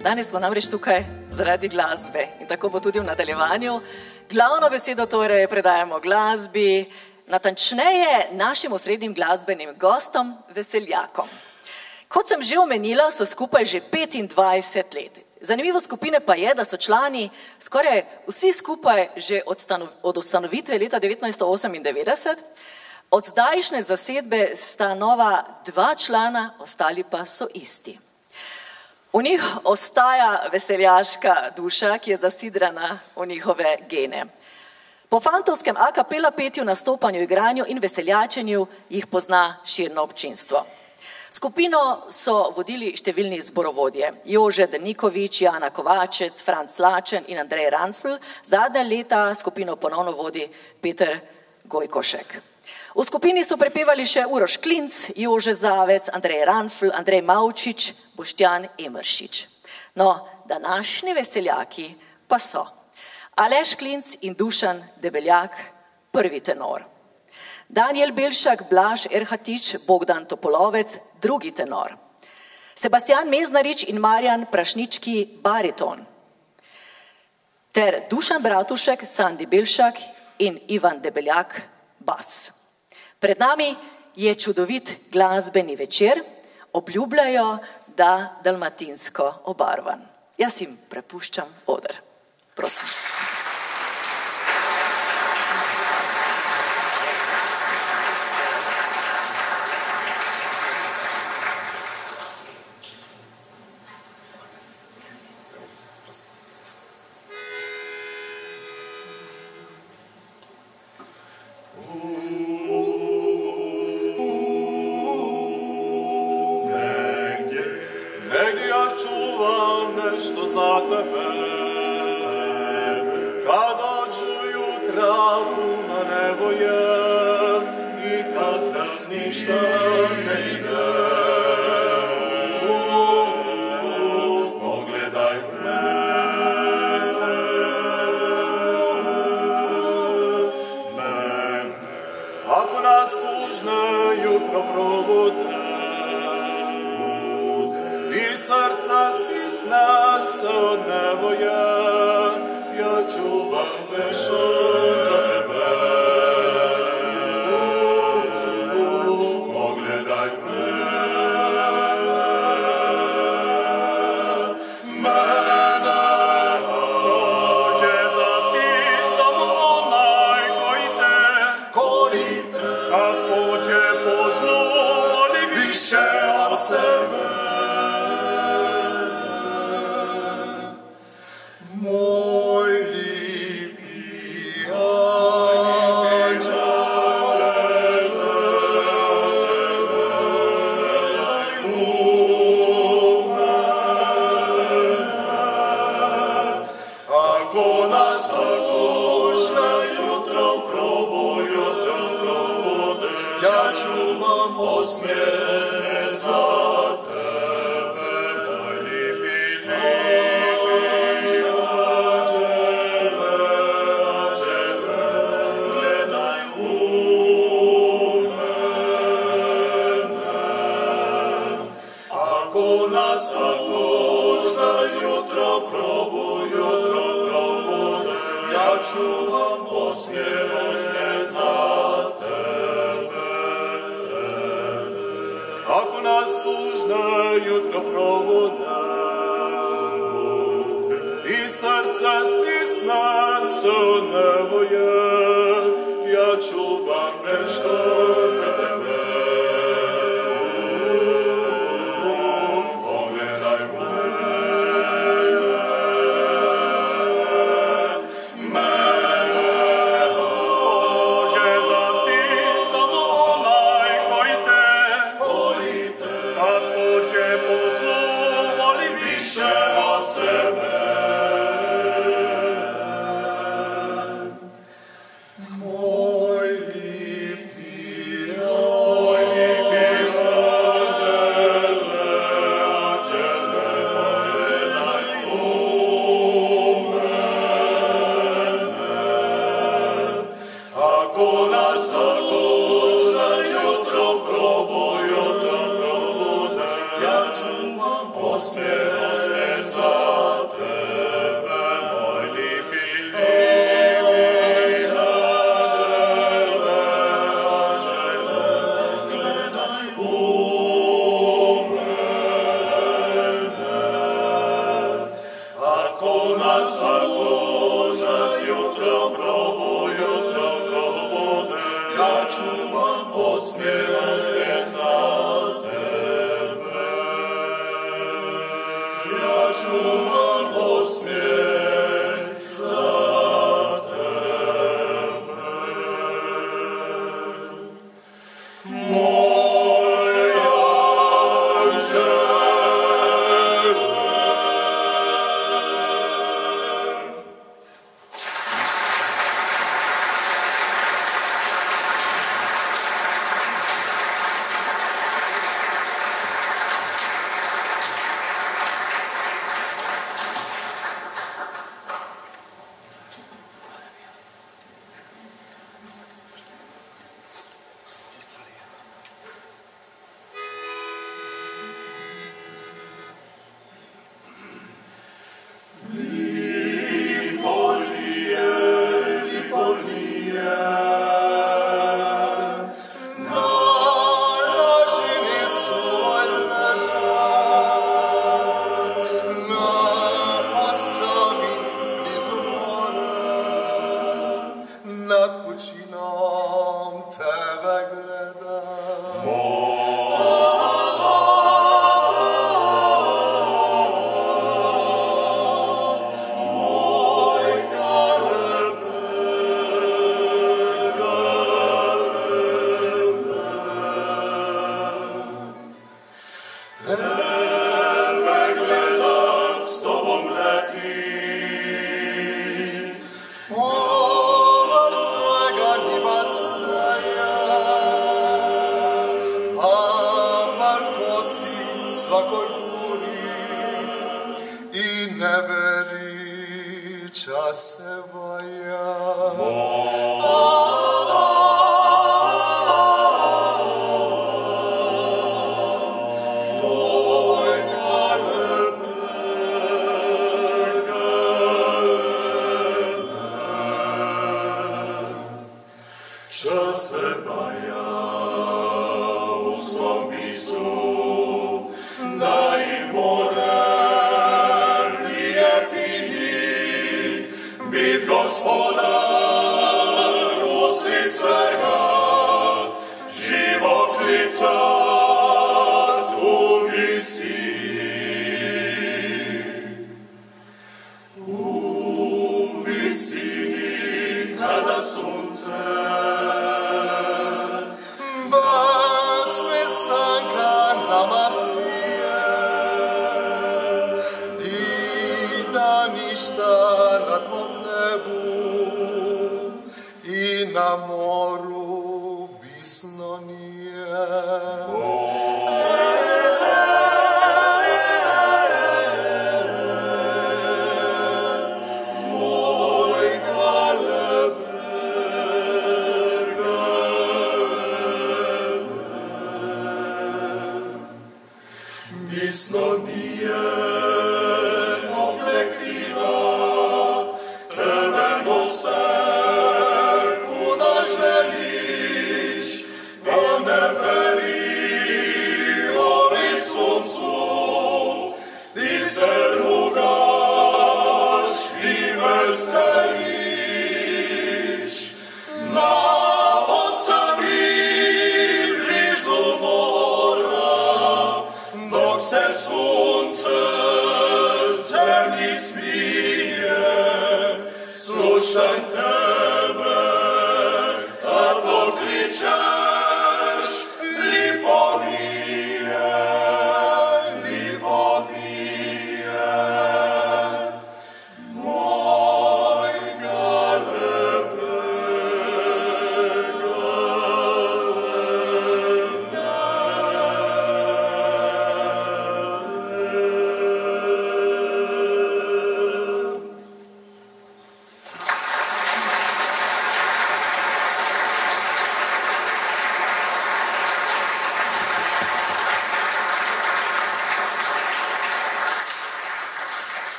Danes smo namreč tukaj zaradi glasbe in tako bo tudi v nadaljevanju. Glavno besedo torej predajamo glasbi, natančneje našim osrednjim glasbenim gostom, veseljakom. Kot sem že omenila, so skupaj že 25 let. Zanimivo skupine pa je, da so člani skoraj vsi skupaj že od ustanovitve leta 1998. Od zdajšnje zasedbe sta nova 2 člana, ostali pa so isti. V njih ostaja veseljaška duša, ki je zasidrana v njihove gene. Po fantovskem a cappella petju, nastopanju, igranju in veseljačenju jih pozna širno občinstvo. Skupino so vodili številni zborovodje. Jože Denikovič, Jana Kovačec, Franc Lačen in Andrej Ranfl. Zadnja leta skupino ponovno vodi Peter Gojkošek. V skupini so prepevali še Uroš Klinc, Jože Zavec, Andrej Ranfl, Andrej Mavčič, Boštjan Emeršič. No, današnji veseljaki pa so Aleš Klinc in Dušan Debeljak, prvi tenor. Daniel Belšak, Blaž Erhatič, Bogdan Topolovec, drugi tenor. Sebastian Meznarič in Marjan Prašnički, bariton. Ter Dušan Bratušek, Sandi Belšak in Ivan Debeljak, bas. Pred nami je čudovit glasbeni večer, obljubljajo, da dalmatinsko obarvan. Jaz jim prepuščam oder. Prosim. Moj lipi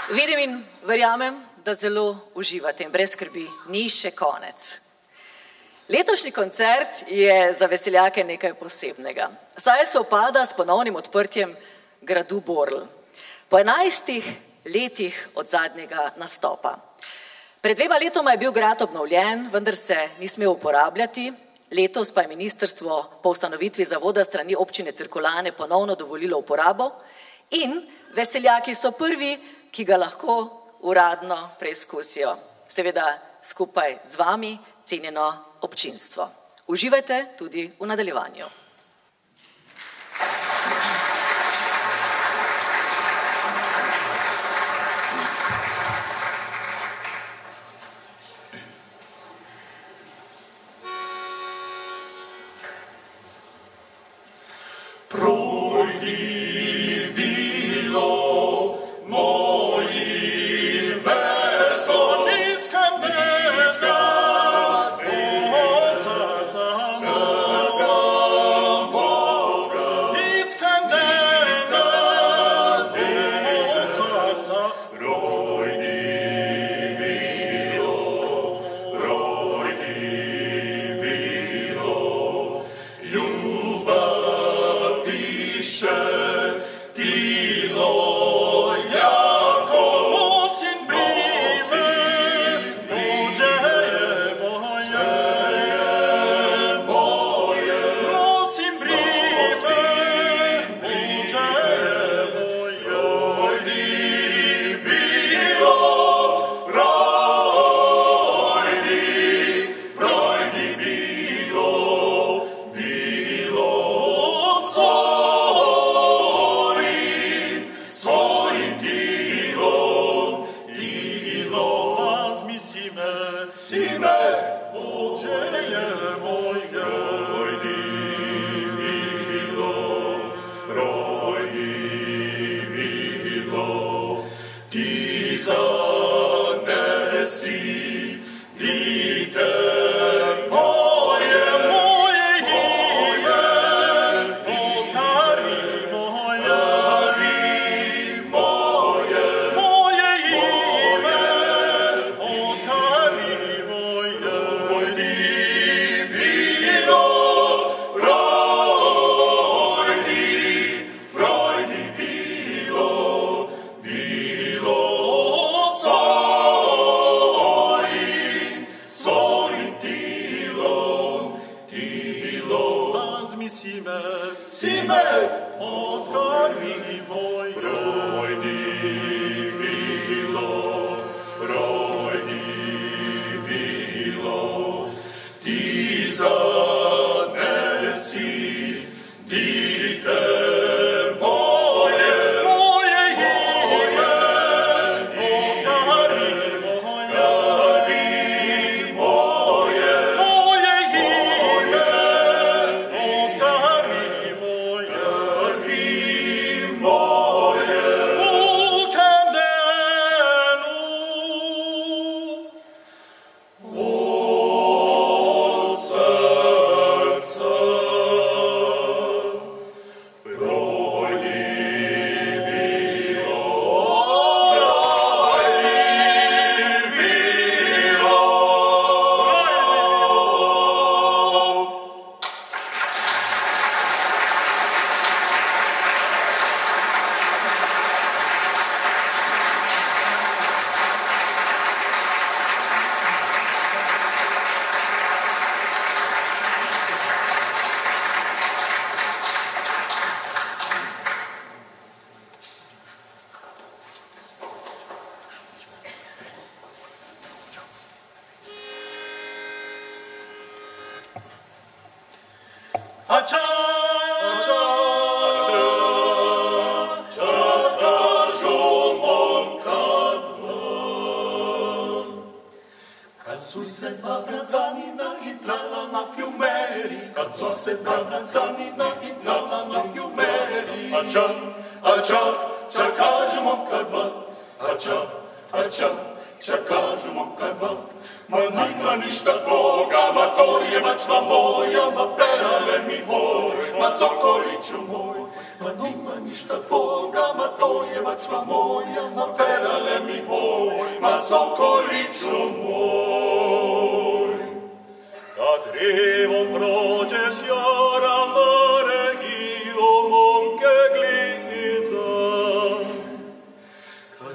Vidim in verjamem, da zelo uživate in brez skrbi, ni še konec. Letošnji koncert je za veseljake nekaj posebnega. Saj se upada s ponovnim odprtjem gradu Borl. Po 11 letih od zadnjega nastopa. Pred 2 letoma je bil grad obnovljen, vendar se ni smel uporabljati. Letos pa je ministrstvo po ustanovitvi zavoda strani občine Cirkulane ponovno dovolilo uporabo in veseljaki so prvi, ki ga lahko uradno preizkusijo. Seveda skupaj z vami, cenjeno občinstvo. Uživajte tudi v nadaljevanju.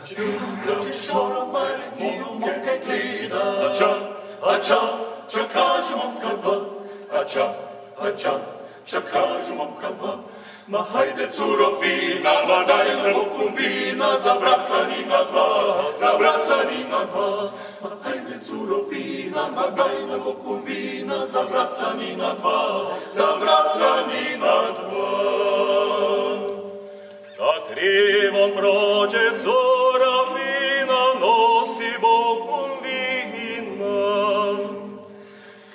Ciu ce kažemo kava, ce kažemo kava. Ma hajde curo fina, ma daj nam kumbina, zabracani na dva. Ma hajde curo fina, ma daj nam kumbina, zabracani na dva. Ta krivom prođe cura fina, nosi Bog kumbina.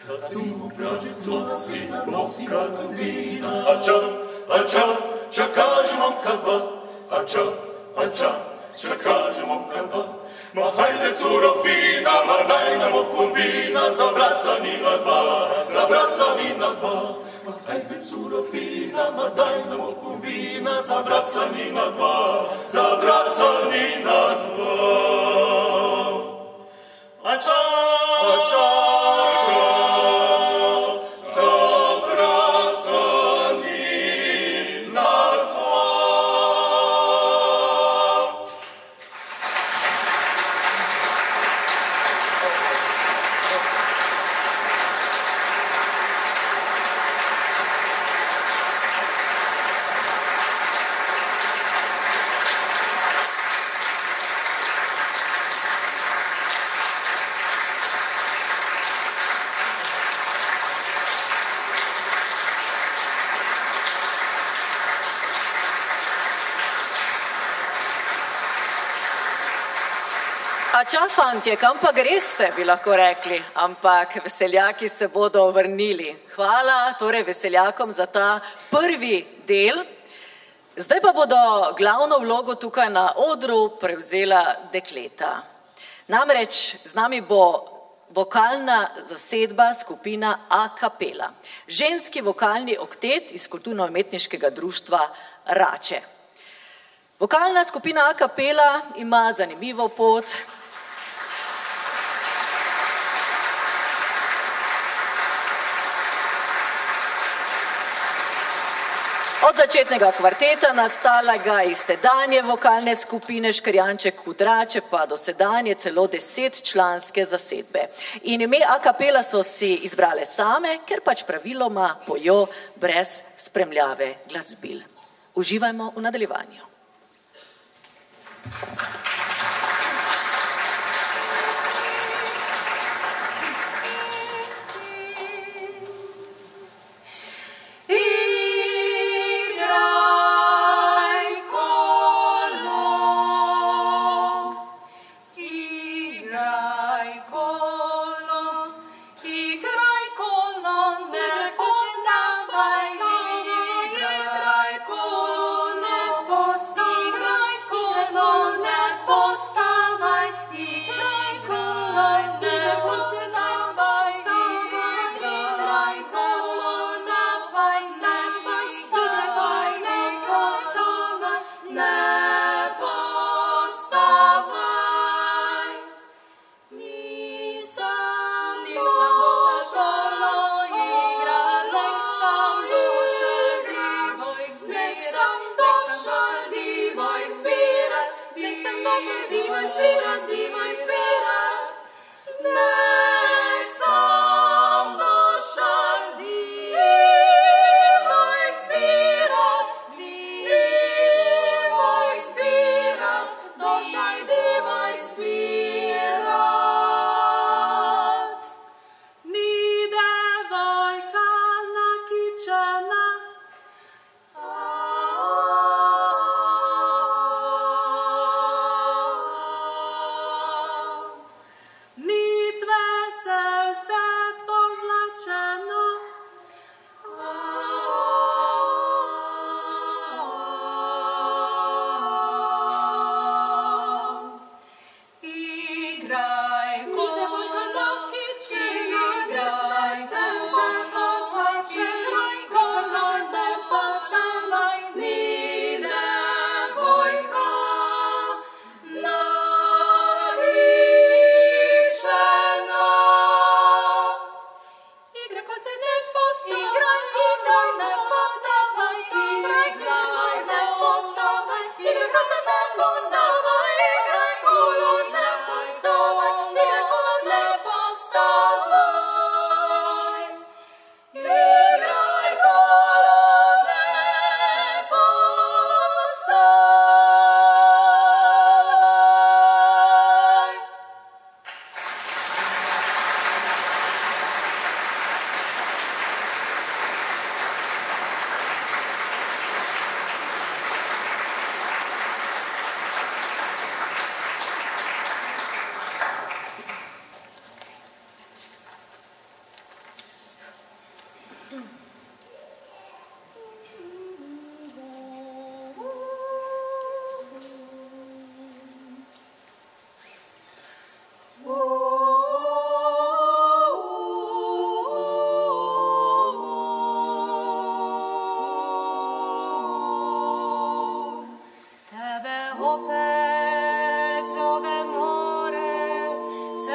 Kad cimo prođe nosi kumbina, ce kažemo kava, ce kažemo kava. Ma hajde curo fina, ma daj nam kumbina, zabracani na dva. Ma hajde curo fina, ma daj nam kumbina, zabracani na dva. Ača, fantje, kam pa greste, bi lahko rekli, ampak veseljaki se bodo vrnili. Hvala torej veseljakom za ta prvi del. Zdaj pa bodo glavno vlogo tukaj na odru prevzela dekleta. Namreč z nami bo vokalna zasedba skupina A Capella, ženski vokalni oktet iz kulturno-umetniškega društva Rače. Vokalna skupina A Capella ima zanimivo pot. Od začetnega kvarteta nastalega iz tedanje vokalne skupine Škrjanček Kudrače pa do sedanje celo 10-članske zasedbe. In ime A Capella so si izbrale same, ker pač praviloma pojo brez spremljave glasbil. Uživajmo v nadaljevanju.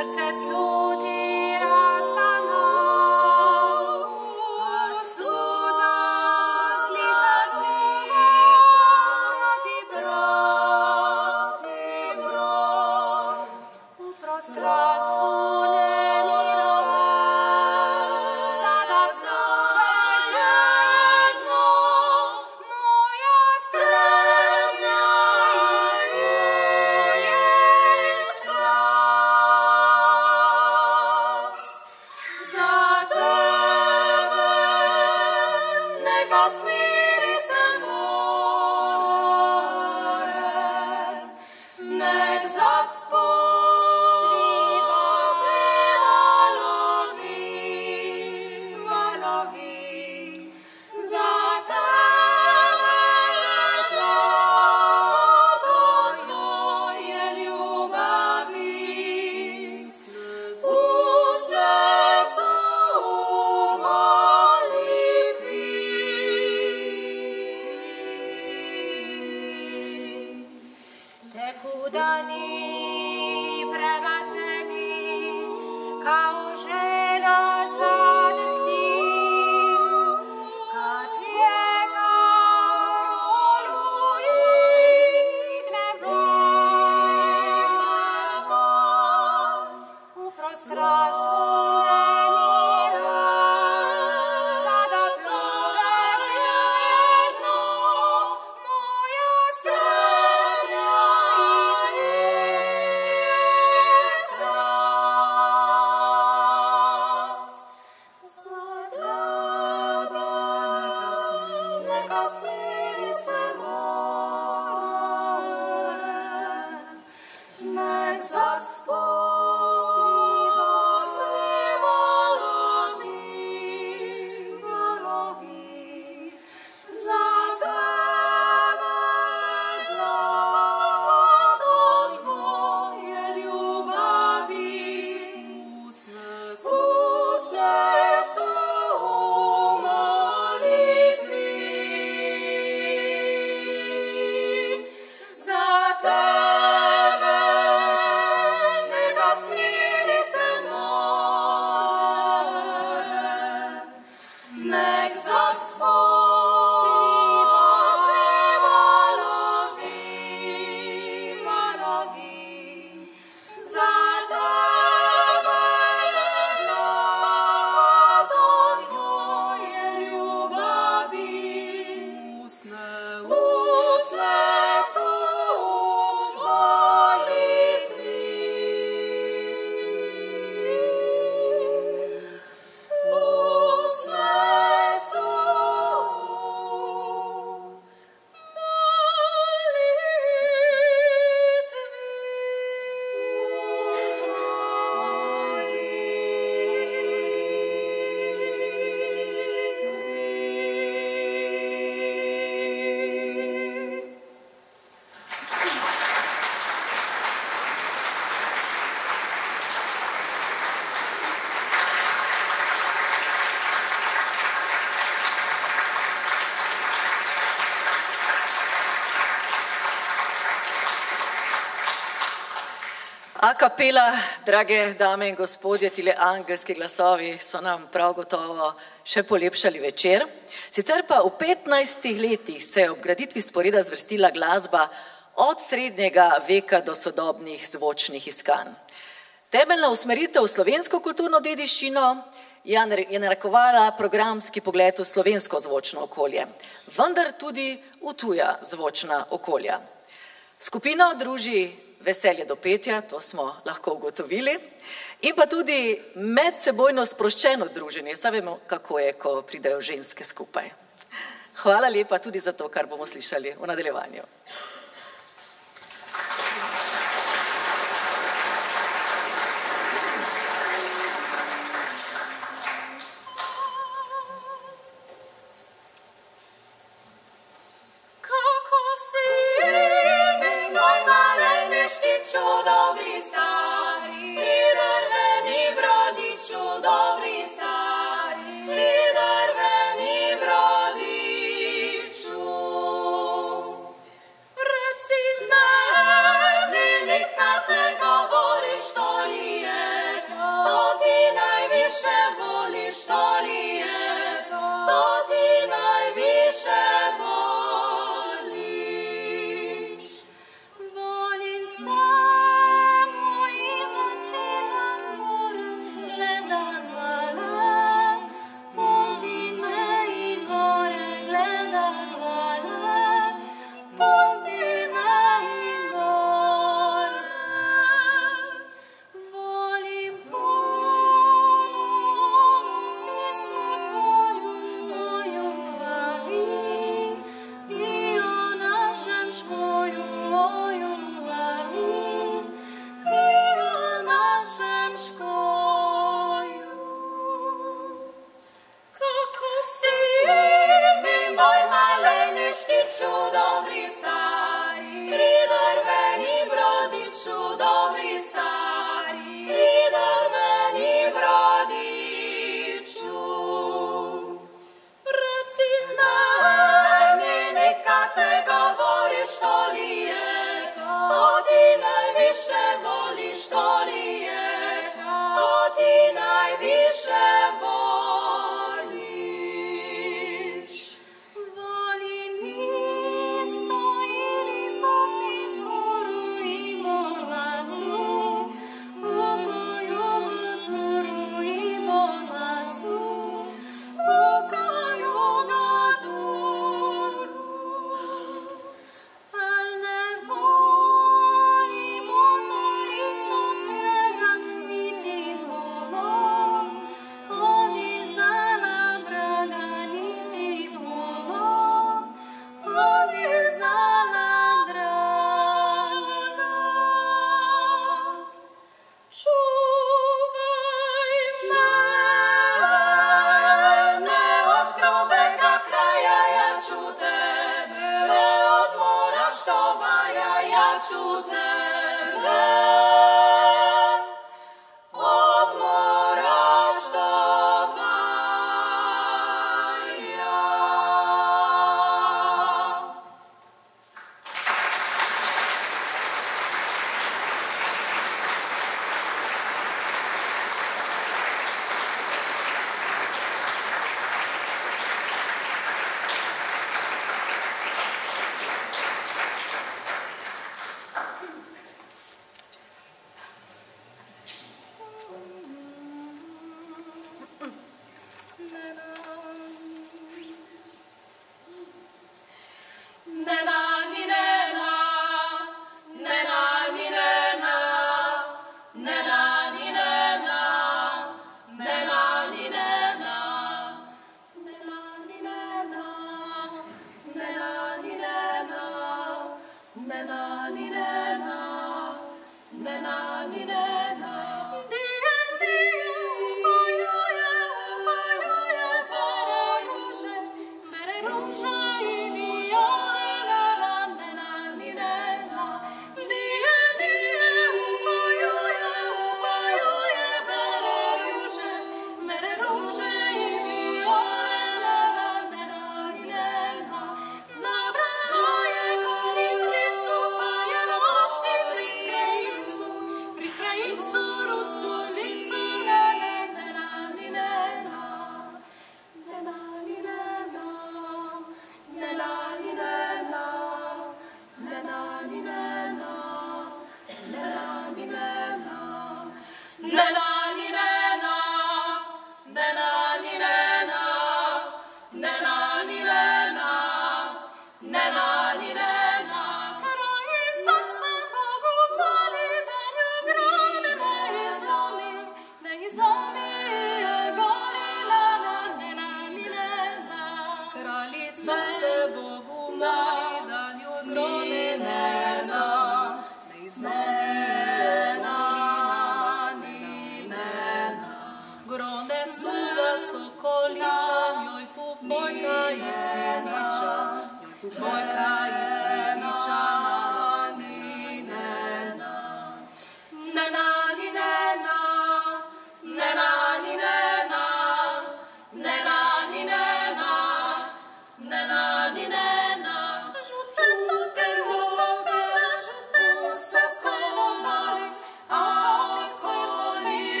srce sluti rastano, a suza slita slisa ti brod, u prostranstvu nemirova, sada zove zajedno, moja stremna i tu jest strast. Za tebe neka smiri se more, nek zaspoziva se valovi. Za tebe zlato tvoje ljubavi, usne su u molitvi. Teku dani prema tebi, kao žena zadrhtim, kad vjetar oluji digne val, u prostranstvu nemira, sada plove zajedno, moja stremna i tu jest strast. Za tebe neka smiri se more, nek zaspoziva se valovi. Za tebe zlato tvoje ljubavi, usne su u molitvi. Za tebe neka smiri se more, nek zaspoziva se valovi. Za tebe zlato tvoje ljubavi, usne su u molitvi. Usne su A kapela, drage dame in gospodje, tile angelski glasovi so nam prav gotovo še polepšali večer. Sicer pa v 15 letih se je ob graditvi sporeda zvrstila glasba od srednjega veka do sodobnih zvočnih iskanj. Temeljna usmeritev v slovensko kulturno dediščino je narekovala programski pogled v slovensko zvočno okolje, vendar tudi v tuja zvočna okolja. Skupino druži veselje do petja, to smo lahko ugotovili, in pa tudi medsebojno sproščeno druženje. Saj vemo, kako je, ko pridejo ženske skupaj. Hvala lepa tudi za to, kar bomo slišali v nadaljevanju. Dobri stari, pridrveni brodiću, dobri stari, pridrveni brodiću. ću tebe od mora što vaja.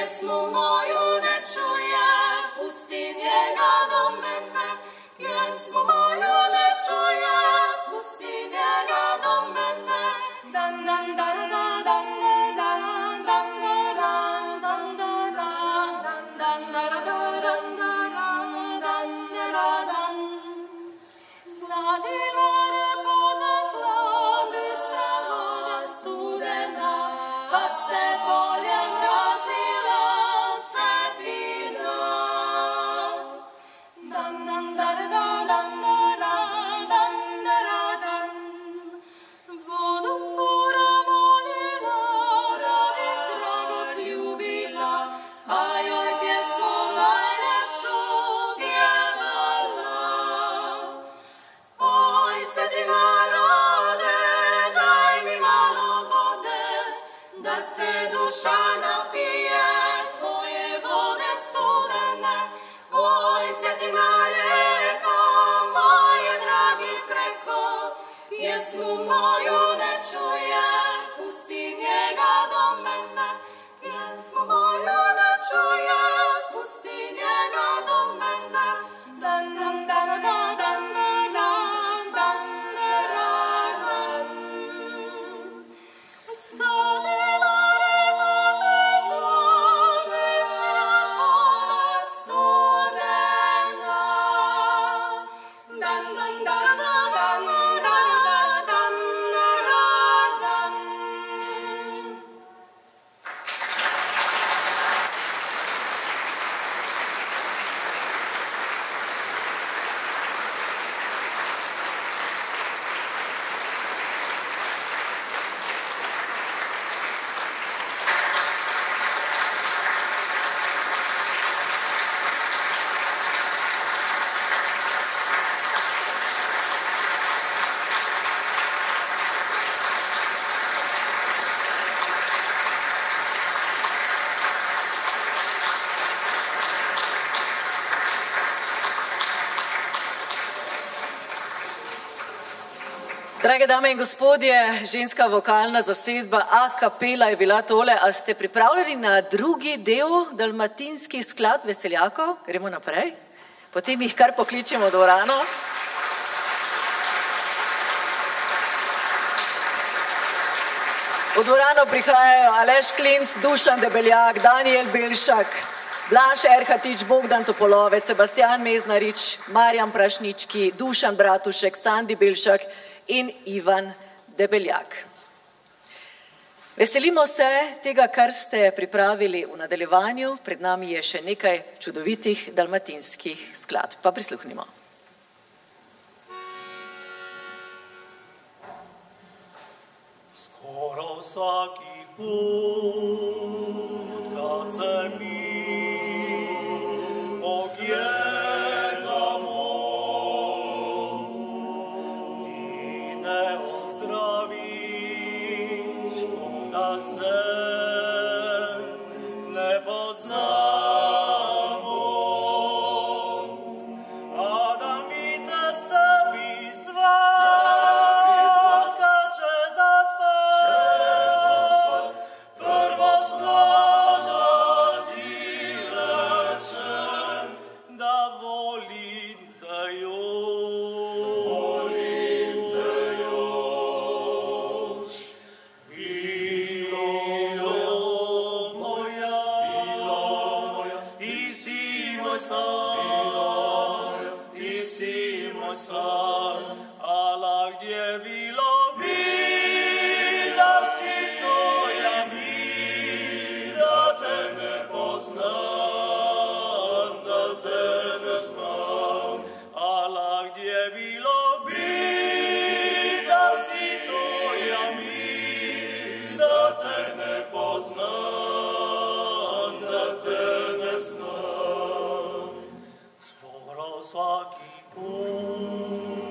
Pjesmu moju ne čuje, pusti njega do mene. Pjesmu moju ne čuje, pusti njega do mene. Da Drage dame in gospodje, ženska vokalna zasedba A Capella je bila tole. A ste pripravljeni na drugi del dalmatinskih skladb veseljakov? Gremo naprej. Potem jih kar pokličemo v dvorano. V dvorano prihajajo Aleš Klinc, Dušan Debeljak, Danijel Belšak, Blaž Erhatič, Bogdan Topolovec, Sebastian Meznarič, Marjan Prašnički, Dušan Bratušek, Sandi Belšak in Ivan Debeljak. Veselimo se tega, kar ste pripravili v nadaljevanju. Pred nami je še nekaj čudovitih dalmatinskih skladb. Pa prisluhnimo. Skoro vsaki put, kad se mi pogledamo, ti ne ozdraviš, da se ne poznamo, a da mi te sebi svatka će zaspat, prvo snada ti rečem, da volim te još. Vilo moja, ti si moj san, ti si moj san, ala gdje bilo bi da si tvoja mi, da te ne poznam, da te ne znam, ala gdje bilo bi da si tvoja mi, da te ne poznam, da te ne znam. Skoro svaki put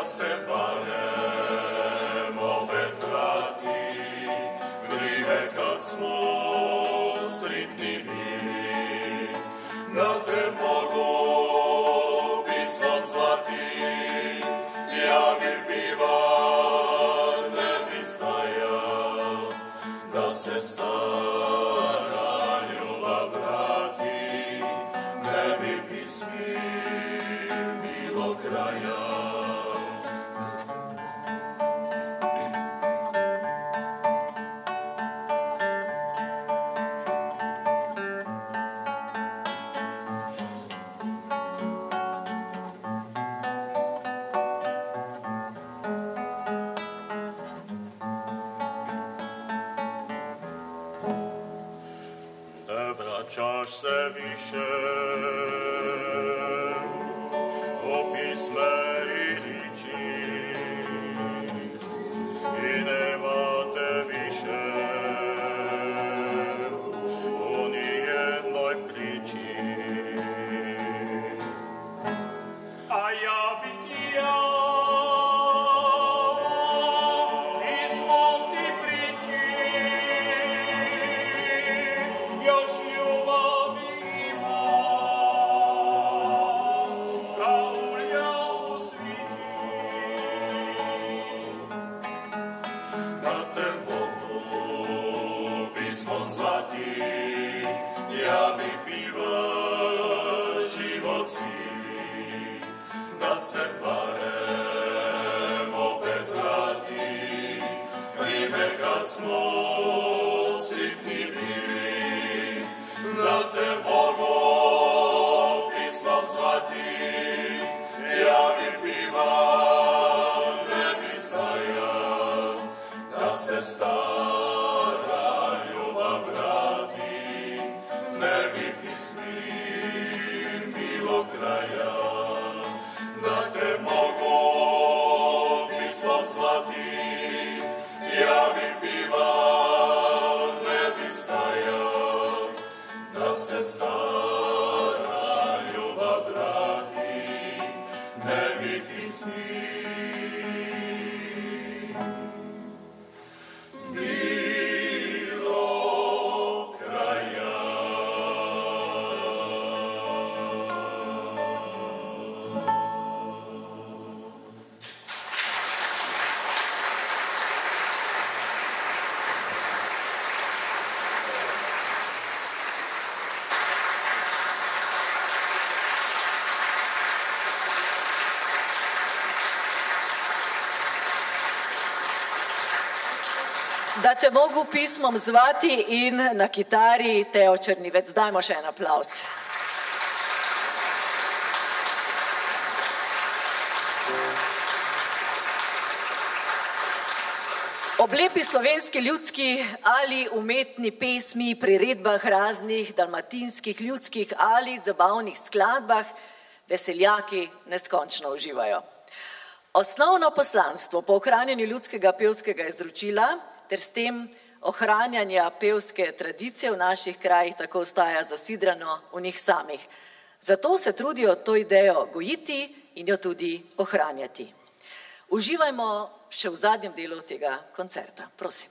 da se barem opet vrati vrijeme kad smo sritni bili, da te mogu pismom zvati, ja bi bivan, ne bi stajal, da se stara ljubav vrati, ne bi pismi bilo kraja. Vraćaš se više o pisme i riči i nema te više o nijednoj priči. A ja bi ti pismom ti priči još ljubavi ima, kao ulja u sviđi. Da te mogu pismom zvati, ja bi piva život cijeli, da se barem opet vrati vrijeme kad smo sitni bili, da te mogu pismom zvati, ja bi piva, ne bi stajal, da se stara ljubav vrati, ne bi pismi bilo kraja. Da te mogu pismom zvati, ja bi bivan, ne bi stajal, da se stara ljubav vrati, ne bi pismi bilo kraja. Da te mogu pismom zvati in na kitari Teo Črnivec. Dajmo še en aplavz. Ob lepi slovenski ljudski ali umetni pesmi, priredbah raznih dalmatinskih, ljudskih ali zabavnih skladbah veseljaki neskončno uživajo. Osnovno poslanstvo po ohranjanju ljudskega pevskega izročila ter s tem ohranjanja pevske tradicije v naših krajih tako ostaja zasidrano v njih samih. Zato se trudijo to idejo gojiti in jo tudi ohranjati. Uživajmo še v zadnjem delu tega koncerta. Prosim.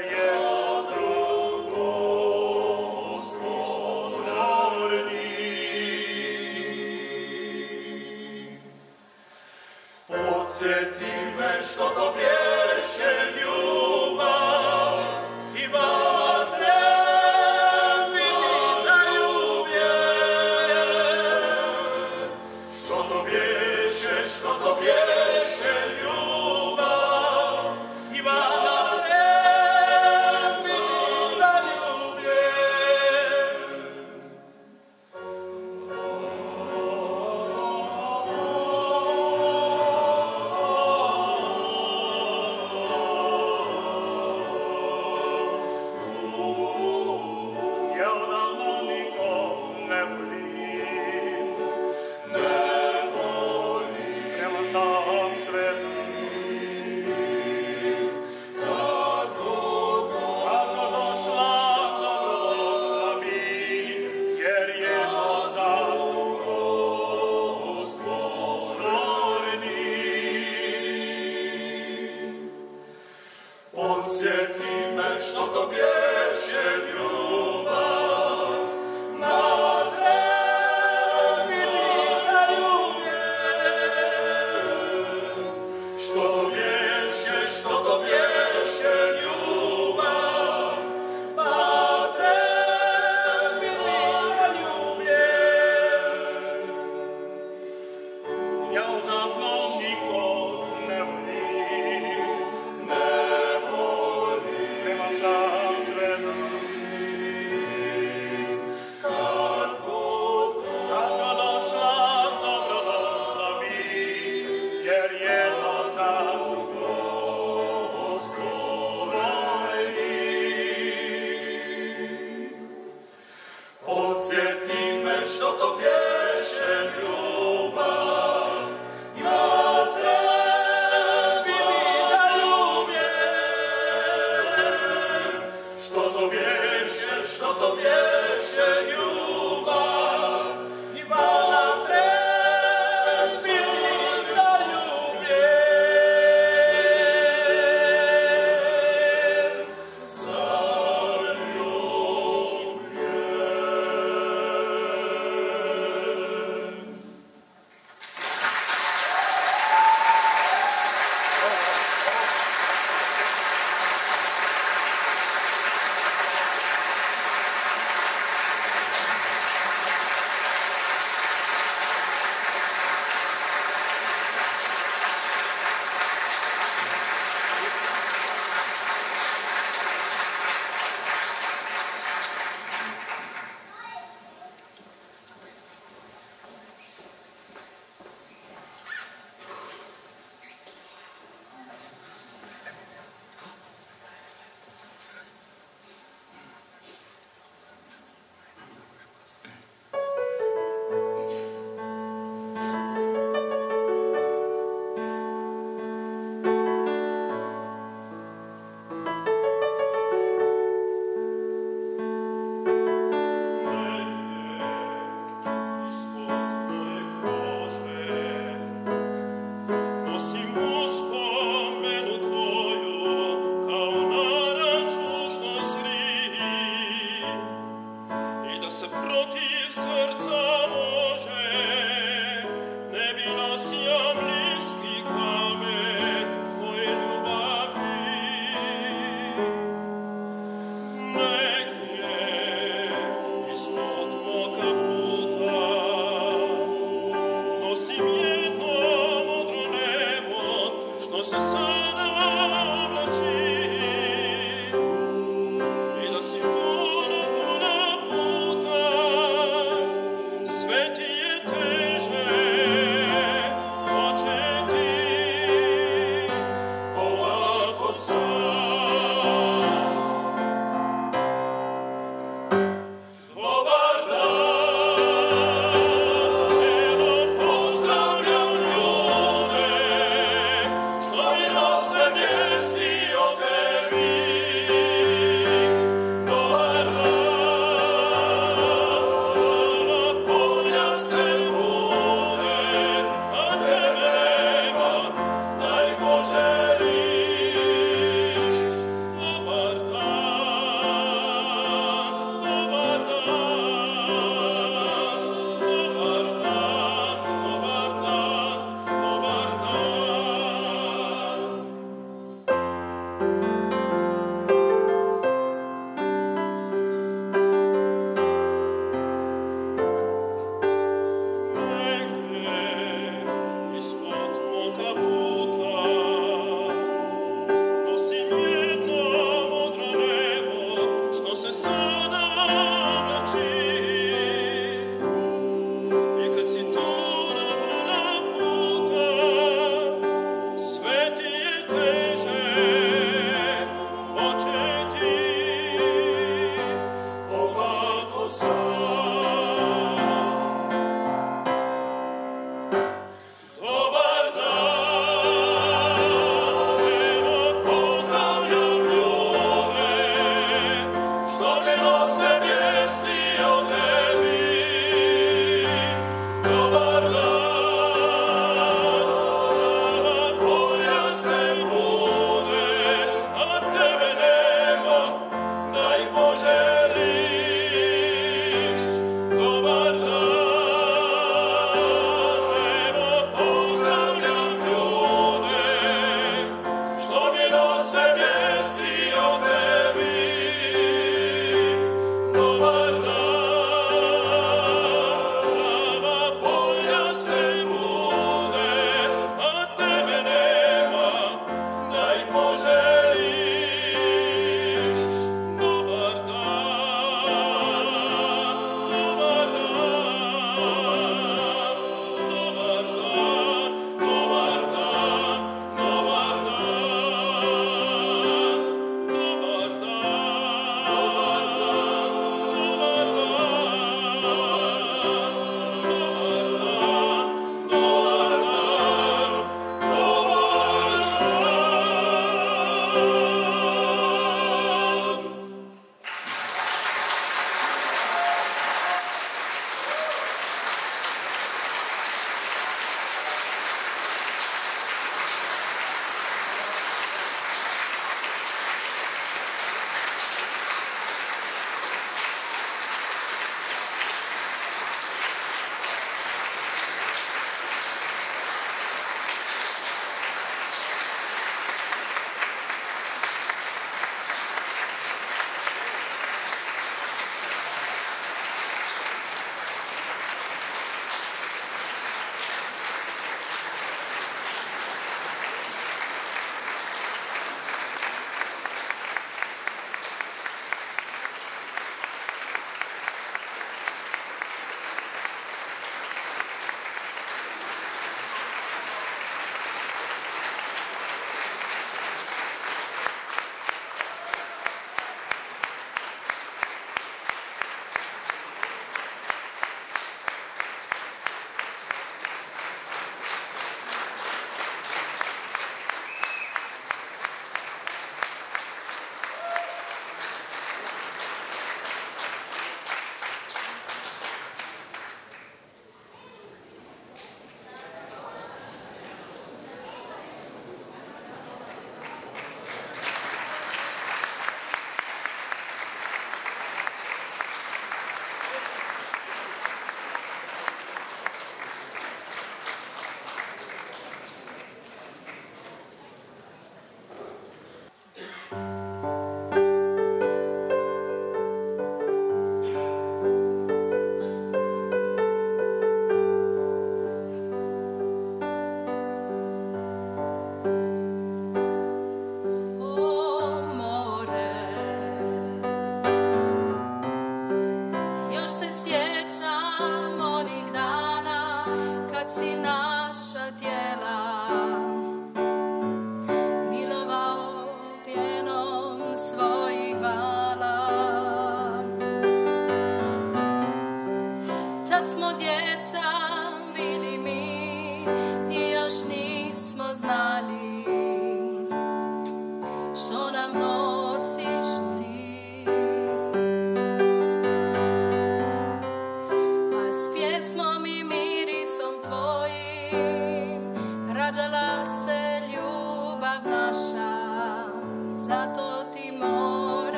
Yeah. Podsjeti me što to bješe ljubav, na tebi zaljubljen. Što to bješe ljubav, na tebi zaljubljen. Ja odavno nikog ne volim, Ne volim, spreman sam sve da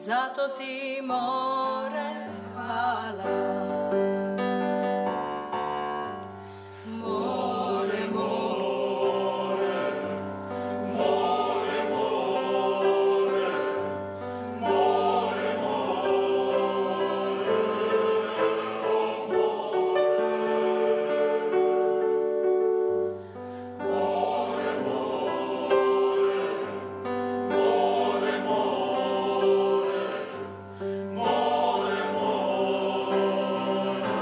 Zato ti more hvala. More, more, more, more, more, more, more, more, more, more, more, more,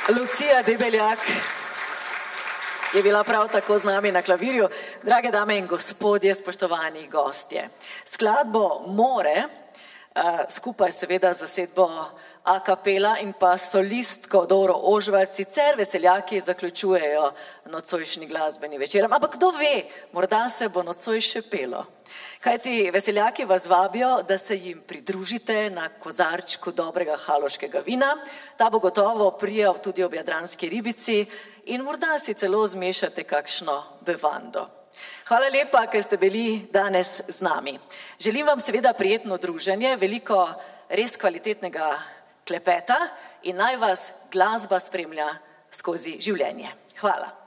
Lucija Debeljak je bila prav tako z nami na klavirju. Drage dame in gospodje, spoštovani gostje. Skladbo More, skupaj seveda z zasedbo a capella in pa solistko Doro Ožvalc, sicer veseljaki zaključujejo nocojšnji glasbeni večer. Ampak kdo ve, morda se bo nocoj še pelo. Kajti veseljaki vas vabijo, da se jim pridružite na kozarčku dobrega haloškega vina. Ta bo gotovo prijel tudi ob jadranski ribici in morda si celo zmešate kakšno bevando. Hvala lepa, ker ste bili danes z nami. Želim vam seveda prijetno druženje, veliko res kvalitetnega klepeta in naj vas glasba spremlja skozi življenje. Hvala.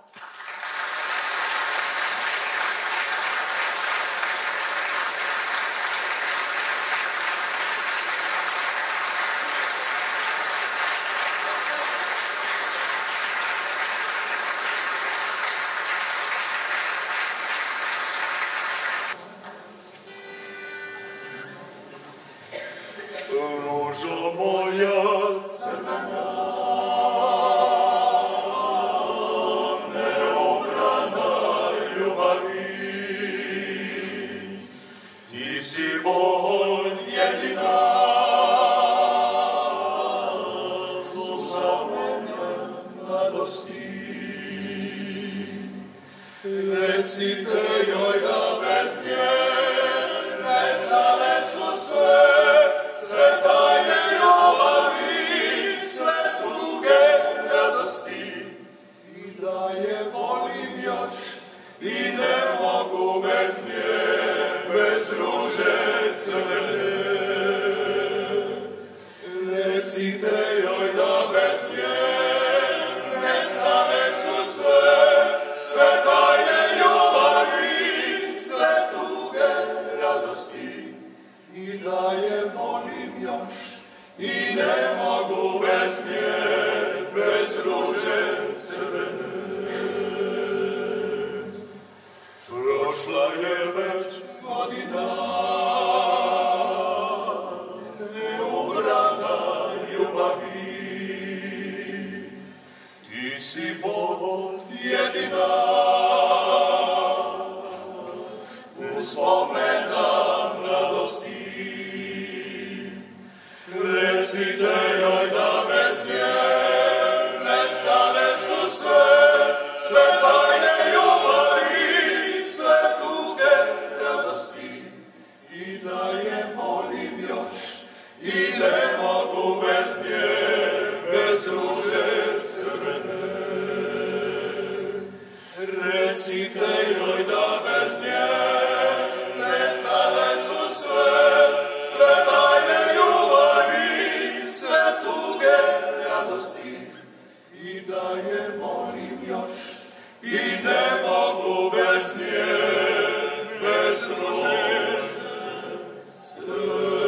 Rožo moja crvena, neobrana ljubavi, ti si bolj jedina, suza moja mladosti. Recite joj da bez nje nestale su sve, sve tajne ljubavi, sve tuge radosti. I da je volim još i ne mogu bez nje, bez ruže crvene. Recite joj da bez nje nestane su sve, sve tajne ljubavi, sve tuge radosti. I da je volim još i ne mogu bez nje, bez ruže crvene. Prošla je već godina, neubrana ljubavi, ti si bolj jedina, uspomena mladosti. Recite joj da bez nje nestane su sve, sve tajne ljubavi, sve tuge radosti. I da je volim još i ne mogu bez nje, bez ruže crvene. Recite joj da bez nje nestane su sve, sve tajne ljubavi, sve tuge radosti. I da je volim još i ne mogu bez nje, bez ruže crvene.